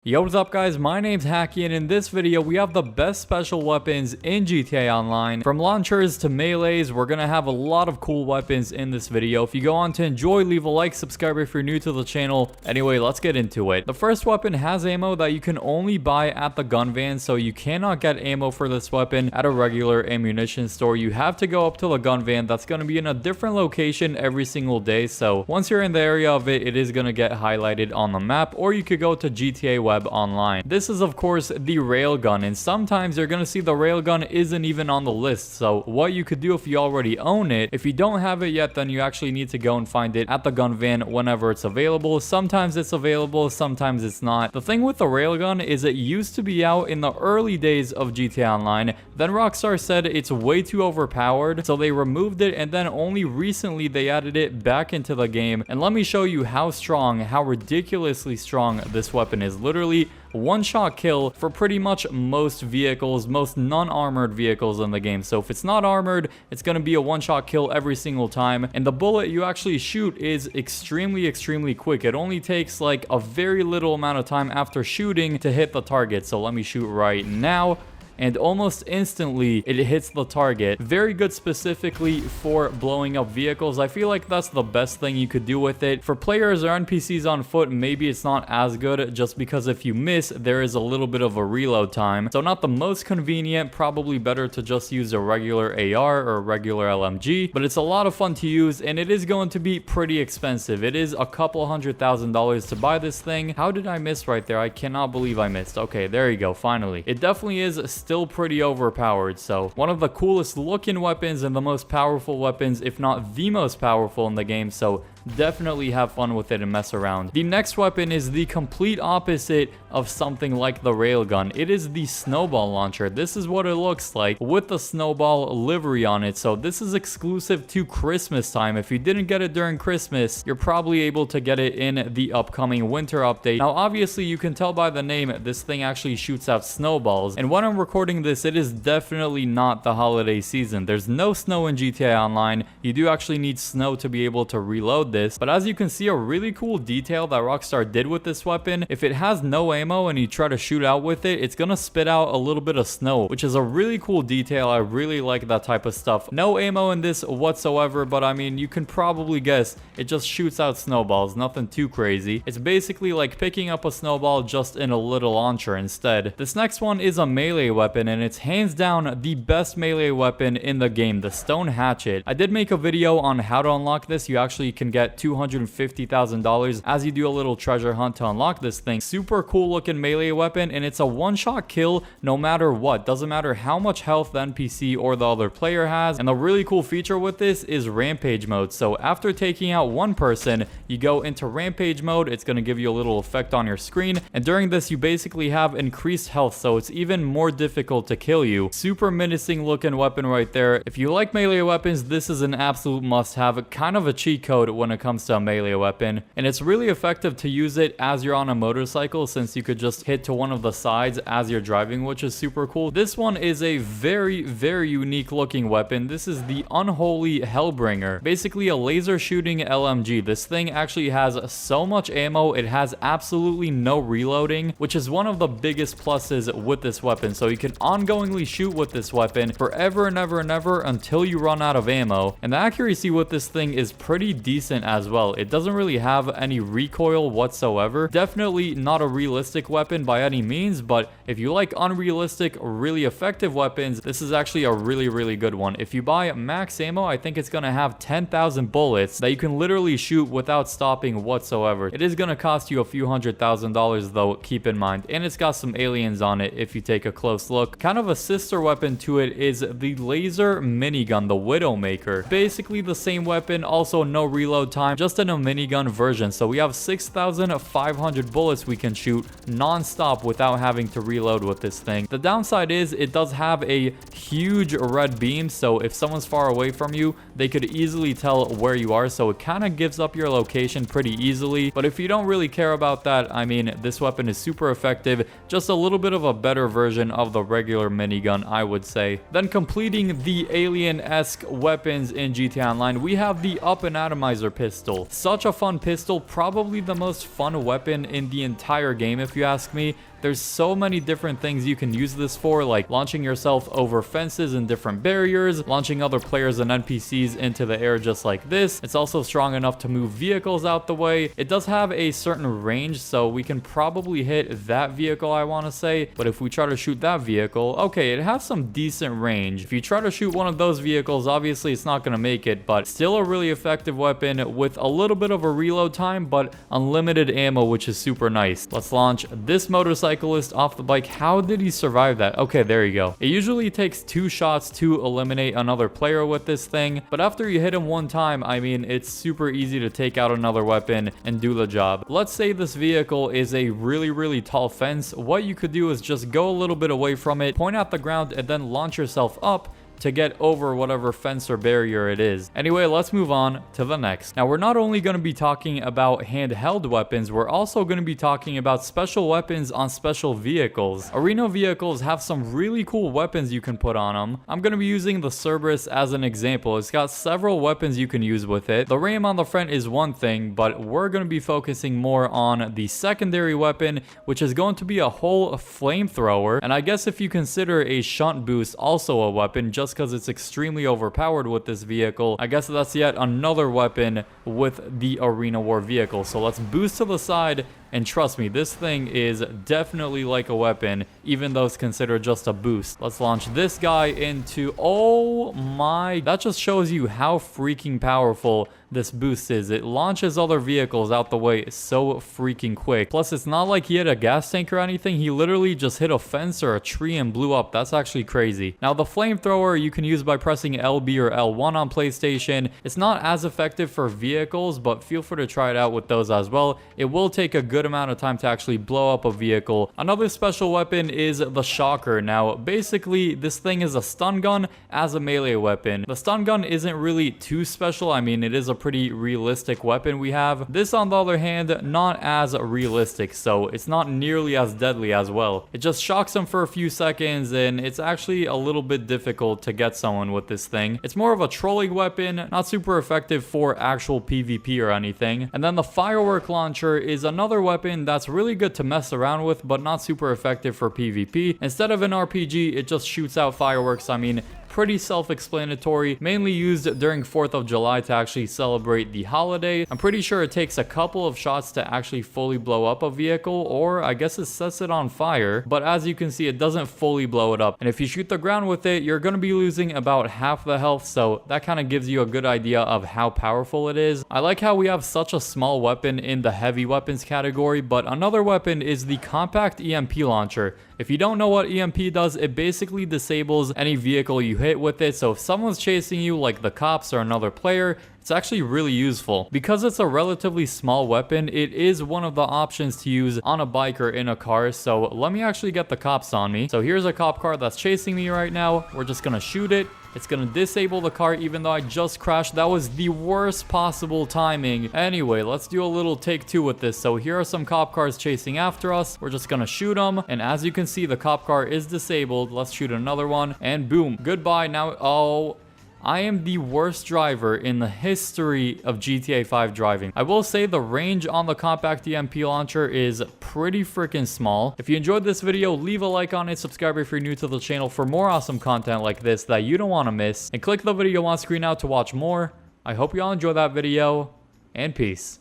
Yo, what's up guys, my name's Hakiii, and in this video we have the best special weapons in GTA Online. From launchers to melees, we're gonna have a lot of cool weapons in this video. If you go on to enjoy, leave a like, subscribe if you're new to the channel. Anyway, let's get into it. The first weapon has ammo that you can only buy at the gun van, so you cannot get ammo for this weapon at a regular ammunition store. You have to go up to the gun van. That's gonna be in a different location every single day, so once you're in the area of it, it is gonna get highlighted on the map, or you could go to GTA Web Online. This is of course the railgun, and sometimes you're gonna see the railgun isn't even on the list. So what you could do if you already own it, if you don't have it yet, then you actually need to go and find it at the gun van whenever it's available. Sometimes it's available, sometimes it's not. The thing with the railgun is it used to be out in the early days of GTA Online. Then Rockstar said it's way too overpowered, so they removed it, and then only recently they added it back into the game. And let me show you how strong, how ridiculously strong this weapon is. Literally one-shot kill for pretty much most vehicles, most non-armored vehicles in the game. So if it's not armored, it's going to be a one-shot kill every single time. And the bullet you actually shoot is extremely quick. It only takes like a very little amount of time after shooting to hit the target. So let me shoot right now, and almost instantly it hits the target. Very good specifically for blowing up vehicles. I feel like that's the best thing you could do with it. For players or NPCs on foot, maybe it's not as good, just because if you miss, there is a little bit of a reload time. So not the most convenient, probably better to just use a regular AR or a regular LMG, but it's a lot of fun to use, and it is going to be pretty expensive. It is a couple $100,000 to buy this thing. How did I miss right there? I cannot believe I missed. Okay, there you go, finally. It definitely is still pretty overpowered. So one of the coolest looking weapons and the most powerful weapons, if not the most powerful in the game. So definitely have fun with it and mess around. The next weapon is the complete opposite of something like the railgun. It is the snowball launcher. This is what it looks like with the snowball livery on it. So this is exclusive to Christmas time. If you didn't get it during Christmas, you're probably able to get it in the upcoming winter update. Now obviously you can tell by the name, this thing actually shoots out snowballs, and when I'm recording this, it is definitely not the holiday season. There's no snow in GTA Online. You do actually need snow to be able to reload this, but as you can see, a really cool detail that Rockstar did with this weapon, if it has no ammo and you try to shoot out with it, it's gonna spit out a little bit of snow, which is a really cool detail. I really like that type of stuff. No ammo in this whatsoever, but I mean, you can probably guess it just shoots out snowballs. Nothing too crazy. It's basically like picking up a snowball just in a little launcher instead. This next one is a melee weapon, and it's hands down the best melee weapon in the game, the stone hatchet. I did make a video on how to unlock this. You actually can get $250,000 as you do a little treasure hunt to unlock this thing. Super cool looking melee weapon, and it's a one-shot kill no matter what. Doesn't matter how much health the NPC or the other player has. And the really cool feature with this is rampage mode. So after taking out one person, you go into rampage mode. It's going to give you a little effect on your screen, and during this you basically have increased health, so it's even more difficult to kill you. Super menacing looking weapon right there. If you like melee weapons, this is an absolute must-have. Kind of a cheat code when it comes to a melee weapon, and it's really effective to use it as you're on a motorcycle, since you could just hit to one of the sides as you're driving, which is super cool. This one is a very unique looking weapon. This is the Unholy Hellbringer, basically a laser shooting LMG. This thing actually has so much ammo. It has absolutely no reloading, which is one of the biggest pluses with this weapon. So you can ongoingly shoot with this weapon forever and ever until you run out of ammo. And the accuracy with this thing is pretty decent as well. It doesn't really have any recoil whatsoever. Definitely not a realistic weapon by any means, but if you like unrealistic, really effective weapons, this is actually a really good one. If you buy max ammo, I think it's gonna have 10,000 bullets that you can literally shoot without stopping whatsoever. It is gonna cost you a few $100,000 though, keep in mind, and it's got some aliens on it if you take a close look. Kind of a sister weapon to it is the laser minigun, the Widowmaker. Basically the same weapon, also no reload time, just in a minigun version. So we have 6,500 bullets we can shoot non-stop without having to reload with this thing. The downside is it does have a huge red beam, so if someone's far away from you, they could easily tell where you are, so it kind of gives up your location pretty easily. But if you don't really care about that, I mean, this weapon is super effective, just a little bit of a better version of the regular minigun, I would say. Then completing the alien-esque weapons in GTA Online, we have the up and atomizer pistol. Such a fun pistol, probably the most fun weapon in the entire game if you ask me. There's so many different things you can use this for, like launching yourself over fences and different barriers, launching other players and NPCs into the air just like this. It's also strong enough to move vehicles out the way. It does have a certain range, so we can probably hit that vehicle, I want to say. But if we try to shoot that vehicle, okay, it has some decent range. If you try to shoot one of those vehicles, obviously it's not going to make it, but still a really effective weapon with a little bit of a reload time, but unlimited ammo, which is super nice. Let's launch this motorcyclist off the bike. How did he survive that? Okay, there you go. It usually takes 2 shots to eliminate another player with this thing, but after you hit him one time, I mean, it's super easy to take out another weapon and do the job. Let's say this vehicle is a really tall fence. What you could do is just go a little bit away from it, point at the ground, and then launch yourself up to get over whatever fence or barrier it is. Anyway, let's move on to the next. Now, we're not only going to be talking about handheld weapons, we're also going to be talking about special weapons on special vehicles. Arena vehicles have some really cool weapons you can put on them. I'm going to be using the Cerberus as an example. It's got several weapons you can use with it. The ram on the front is one thing, but we're going to be focusing more on the secondary weapon, which is going to be a whole flamethrower. And I guess if you consider a shunt boost also a weapon, just because it's extremely overpowered with this vehicle, I guess that's yet another weapon with the Arena War vehicle. So let's boost to the side, and trust me, this thing is definitely like a weapon, even though it's considered just a boost. Let's launch this guy into, oh my, that just shows you how freaking powerful this boost is. It launches other vehicles out the way so freaking quick. Plus, it's not like he hit a gas tank or anything. He literally just hit a fence or a tree and blew up. That's actually crazy. Now, the flamethrower you can use by pressing LB or L1 on PlayStation. It's not as effective for vehicles, but feel free to try it out with those as well. It will take a good amount of time to actually blow up a vehicle. Another special weapon is the shocker. Now, basically, this thing is a stun gun as a melee weapon. The stun gun isn't really too special. I mean, it is a pretty realistic weapon we have. This, on the other hand, not as realistic, so it's not nearly as deadly as well. It just shocks them for a few seconds, and it's actually a little bit difficult to get someone with this thing. It's more of a trolling weapon, not super effective for actual PvP or anything. And then the firework launcher is another weapon that's really good to mess around with, but not super effective for PvP. Instead of an RPG, it just shoots out fireworks. I mean, pretty self-explanatory, mainly used during 4th of July to actually celebrate the holiday. I'm pretty sure it takes a couple of shots to actually fully blow up a vehicle, or I guess it sets it on fire, but as you can see, it doesn't fully blow it up. And if you shoot the ground with it, you're going to be losing about half the health, so that kind of gives you a good idea of how powerful it is. I like how we have such a small weapon in the heavy weapons category, but another weapon is the compact EMP launcher. If you don't know what EMP does, it basically disables any vehicle you hit with it. So if someone's chasing you, like the cops or another player, it's actually really useful. Because it's a relatively small weapon, it is one of the options to use on a bike or in a car. So let me actually get the cops on me. So here's a cop car that's chasing me right now. We're just gonna shoot it. It's gonna disable the car even though I just crashed. That was the worst possible timing. Anyway, let's do a little take two with this. So here are some cop cars chasing after us. We're just gonna shoot them. And as you can see, the cop car is disabled. Let's shoot another one. And boom. Goodbye. Now, oh, I am the worst driver in the history of GTA 5 driving. I will say the range on the compact EMP launcher is pretty freaking small. If you enjoyed this video, leave a like on it, subscribe if you're new to the channel for more awesome content like this that you don't want to miss, and click the video on screen now to watch more. I hope you all enjoy that video, and peace.